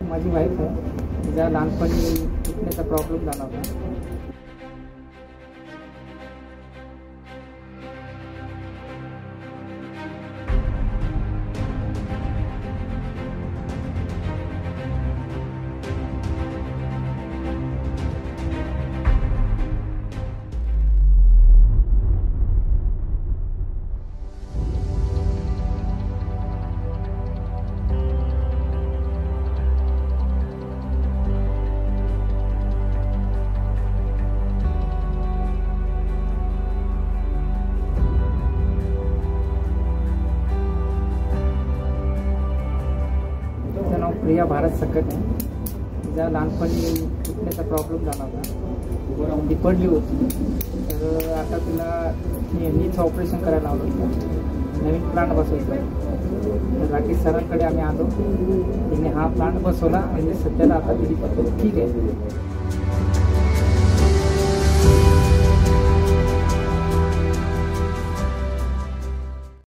माझी वाईफ आहे, तिचा लहानपणी दुखण्याचा प्रॉब्लेम झाला होता. प्रिया भारत सकट आहे. तिचा लहानपणी दुखण्याचा प्रॉब्लेम झाला होता, ती पडली होती. तर आता तिला नीचं ऑपरेशन करायला लावलं होतं, नवीन प्लांट बसवायचं. तर राकेश सरांकडे आम्ही आलो, तिने हा प्लांट बसवला आणि सध्याला आता तिची पद्धत ठीक आहे.